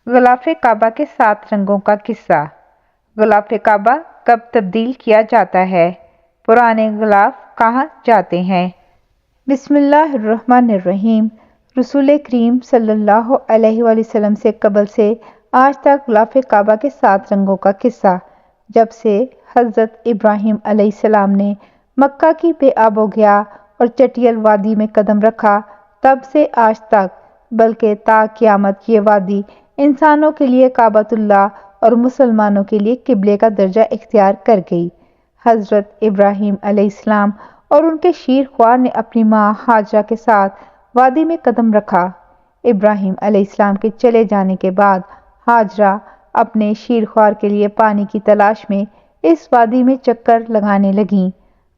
غلاف کعبہ کے 7 رنگوں کا قصہ۔ غلاف کعبہ کب تبدیل کیا جاتا ہے؟ پرانے غلاف کہاں جاتے ہیں؟ بسم اللہ الرحمن الرحیم۔ رسول کریم صلی اللہ علیہ وآلہ وسلم سے قبل سے آج تک غلاف کعبہ کے 7 رنگوں کا قصہ۔ جب سے حضرت ابراہیم علیہ السلام نے مکہ کی بے آب و گیا اور چٹیل وادی میں قدم رکھا، تب سے آج تک، بلکہ تا قیامت یہ وادی انسانوں کے لیے کعبۃ اللہ اور مسلمانوں کے لیے قبلے کا درجہ اختیار کر گئی۔ حضرت ابراہیم علیہ السلام اور ان کے شیر خوار نے اپنی ماں ہاجرہ کے ساتھ وادی میں قدم رکھا۔ ابراہیم علیہ السلام کے چلے جانے کے بعد ہاجرہ اپنے شیر خوار کے لیے پانی کی تلاش میں اس وادی میں چکر لگانے لگیں۔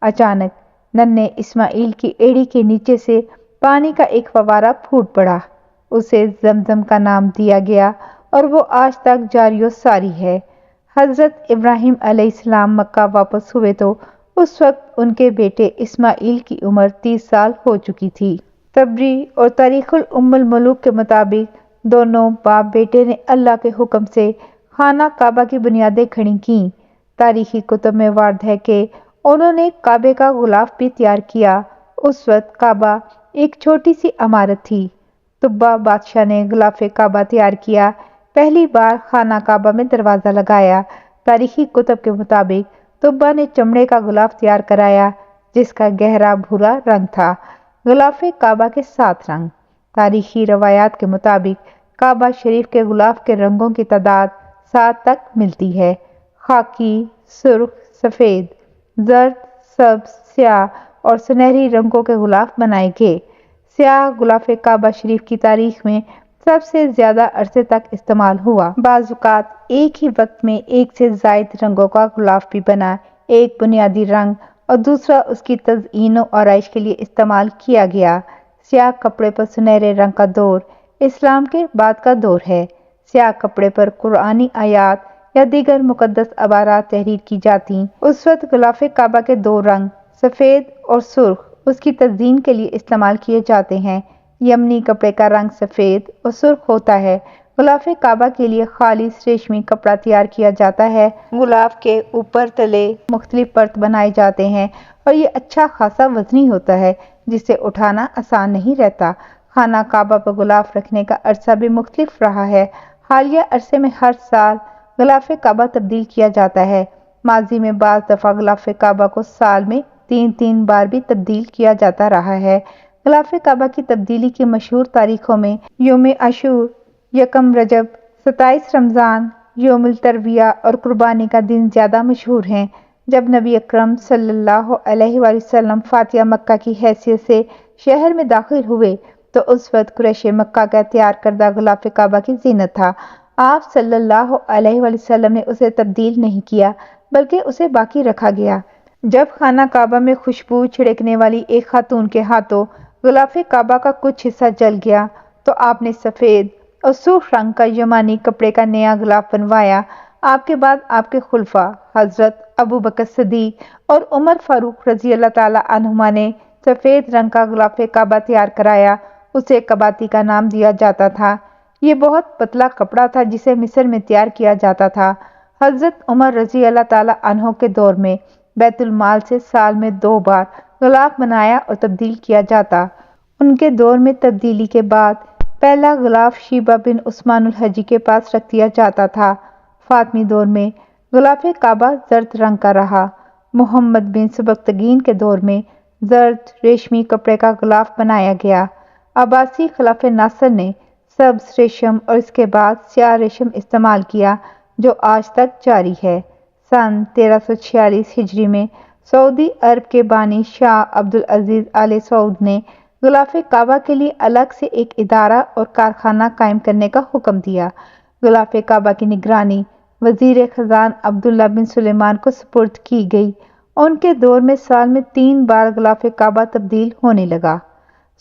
اچانک ننھے اسماعیل کی ایڑی کے نیچے سے پانی کا ایک فوارہ پھوٹ پڑا۔ اسے زمزم کا نام دیا گیا اور وہ آج تک جاری و ساری ہے۔ حضرت ابراہیم علیہ السلام مکہ واپس ہوئے تو اس وقت ان کے بیٹے اسماعیل کی عمر 30 سال ہو چکی تھی۔ طبری اور تاریخ الام الملوک کے مطابق دونوں باپ بیٹے نے اللہ کے حکم سے خانہ کعبہ کی بنیادیں کھڑی کیں۔ تاریخی کتب میں وارد ہے کہ انہوں نے کعبے کا غلاف بھی تیار کیا۔ اس وقت کعبہ ایک چھوٹی سی عمارت تھی۔ تبا بادشاہ نے غلاف کعبہ تیار کیا۔ پہلی بار خانہ کعبہ میں دروازہ لگایا۔ تاریخی کتب کے مطابق تبا نے چمڑے کا غلاف تیار کرایا جس کا گہرا بھورا رنگ تھا۔ غلاف کعبہ کے 7 رنگ۔ تاریخی روایات کے مطابق کعبہ شریف کے غلاف کے رنگوں کی تعداد 7 تک ملتی ہے۔ خاکی، سرخ، سفید، زرد، سبز، سیاہ اور سنہری رنگوں کے غلاف بنائے گئے۔ سیاہ غلاف کعبہ شریف کی تاریخ میں سب سے زیادہ عرصے تک استعمال ہوا۔ بعض اوقات ایک ہی وقت میں ایک سے زائد رنگوں کا غلاف بھی بنا۔ ایک بنیادی رنگ اور دوسرا اس کی تزئین و آرائش کے لیے استعمال کیا گیا۔ سیاہ کپڑے پر سنہرے رنگ کا دور اسلام کے بعد کا دور ہے۔ سیاہ کپڑے پر قرآنی آیات یا دیگر مقدس عبارات تحریر کی جاتی۔ اس وقت غلاف کعبہ کے 2 رنگ، سفید اور سرخ، اس کی تزئین کے لیے استعمال کیے جاتے ہیں۔ یمنی کپڑے کا رنگ سفید اور سرخ ہوتا ہے۔ غلاف کعبہ کے لیے خالص ریشمی کپڑا تیار کیا جاتا ہے۔ غلاف کے اوپر تلے مختلف پرت بنائے جاتے ہیں اور یہ اچھا خاصا وزنی ہوتا ہے جسے اٹھانا آسان نہیں رہتا۔ خانہ کعبہ پر غلاف رکھنے کا عرصہ بھی مختلف رہا ہے۔ حالیہ عرصے میں ہر سال غلاف کعبہ تبدیل کیا جاتا ہے۔ ماضی میں بعض دفعہ غلاف کعبہ کو سال میں 3 بار بھی تبدیل کیا جاتا رہا ہے۔ غلاف کعبہ کی تبدیلی کی مشہور تاریخوں میں یوم عاشور، 1 رجب، 27 رمضان، یوم الترویہ اور قربانی کا دن زیادہ مشہور ہیں۔ جب نبی اکرم صلی اللہ علیہ وآلہ وسلم فاتح مکہ کی حیثیت سے شہر میں داخل ہوئے تو اس وقت قریش مکہ کا تیار کردہ غلاف کعبہ کی زینت تھا۔ آپ صلی اللہ علیہ وآلہ وسلم نے اسے تبدیل نہیں کیا بلکہ اسے باقی رکھا گیا۔ جب خانہ کعبہ میں خوشبو چھڑکنے والی ایک خاتون کے ہاتھوں غلاف کعبہ کا کچھ حصہ جل گیا تو آپ نے سفید اور سرخ رنگ کا یمانی کپڑے کا نیا غلاف بنوایا۔ آپ کے بعد آپ کے خلفاء حضرت ابوبکر صدیق اور عمر فاروق رضی اللہ تعالیٰ عنہما نے سفید رنگ کا غلاف کعبہ تیار کرایا۔ اسے قباطی کا نام دیا جاتا تھا۔ یہ بہت پتلا کپڑا تھا جسے مصر میں تیار کیا جاتا تھا۔ حضرت عمر رضی اللہ تعالیٰ عنہ کے دور میں بیت المال سے سال میں 2 بار غلاف بنایا اور تبدیل کیا جاتا۔ ان کے دور میں تبدیلی کے بعد پہلا غلاف شیبہ بن عثمان الحجی کے پاس رکھ دیا جاتا تھا۔ فاطمی دور میں غلاف کعبہ زرد رنگ کا رہا۔ محمد بن سبکتگین کے دور میں زرد ریشمی کپڑے کا غلاف بنایا گیا۔ عباسی خلافہ ناصر نے سبز ریشم اور اس کے بعد سیاہ ریشم استعمال کیا جو آج تک جاری ہے۔ سن 1346 ہجری میں سعودی عرب کے بانی شاہ عبدالعزیز آل سعود نے غلاف کعبہ کے لیے الگ سے ایک ادارہ اور کارخانہ قائم کرنے کا حکم دیا۔ غلاف کعبہ کی نگرانی وزیر خزانہ عبداللہ بن سلیمان کو سپرد کی گئی۔ ان کے دور میں سال میں 3 بار غلاف کعبہ تبدیل ہونے لگا۔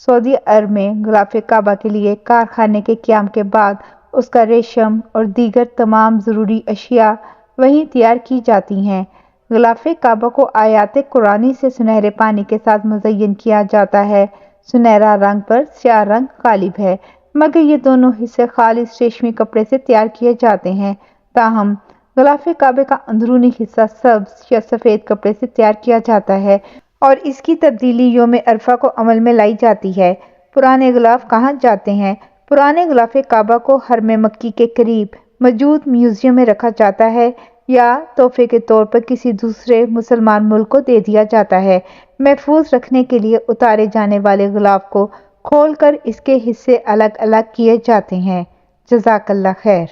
سعودی عرب میں غلاف کعبہ کے لیے کارخانے کے قیام کے بعد اس کا ریشم اور دیگر تمام ضروری اشیاء وہیں تیار کی جاتی ہیں۔ غلاف کعبہ کو آیات قرآنی سے سنہرے پانی کے ساتھ مزین کیا جاتا ہے۔ سنہرا رنگ پر سیاہ رنگ غالب ہے۔ مگر یہ دونوں حصے خالص ریشمی کپڑے سے تیار کیے جاتے ہیں۔ تاہم غلاف کعبے کا اندرونی حصہ سبز یا سفید کپڑے سے تیار کیا جاتا ہے اور اس کی تبدیلی یوم عرفہ کو عمل میں لائی جاتی ہے۔ پرانے غلاف کہاں جاتے ہیں؟ پرانے غلاف کعبہ کو حرم مکی کے قریب موجود میوزیم میں رکھا جاتا ہے یا تحفے کے طور پر کسی دوسرے مسلمان ملک کو دے دیا جاتا ہے۔ محفوظ رکھنے کے لیے اتارے جانے والے غلاف کو کھول کر اس کے حصے الگ الگ کیے جاتے ہیں۔ جزاک اللہ خیر۔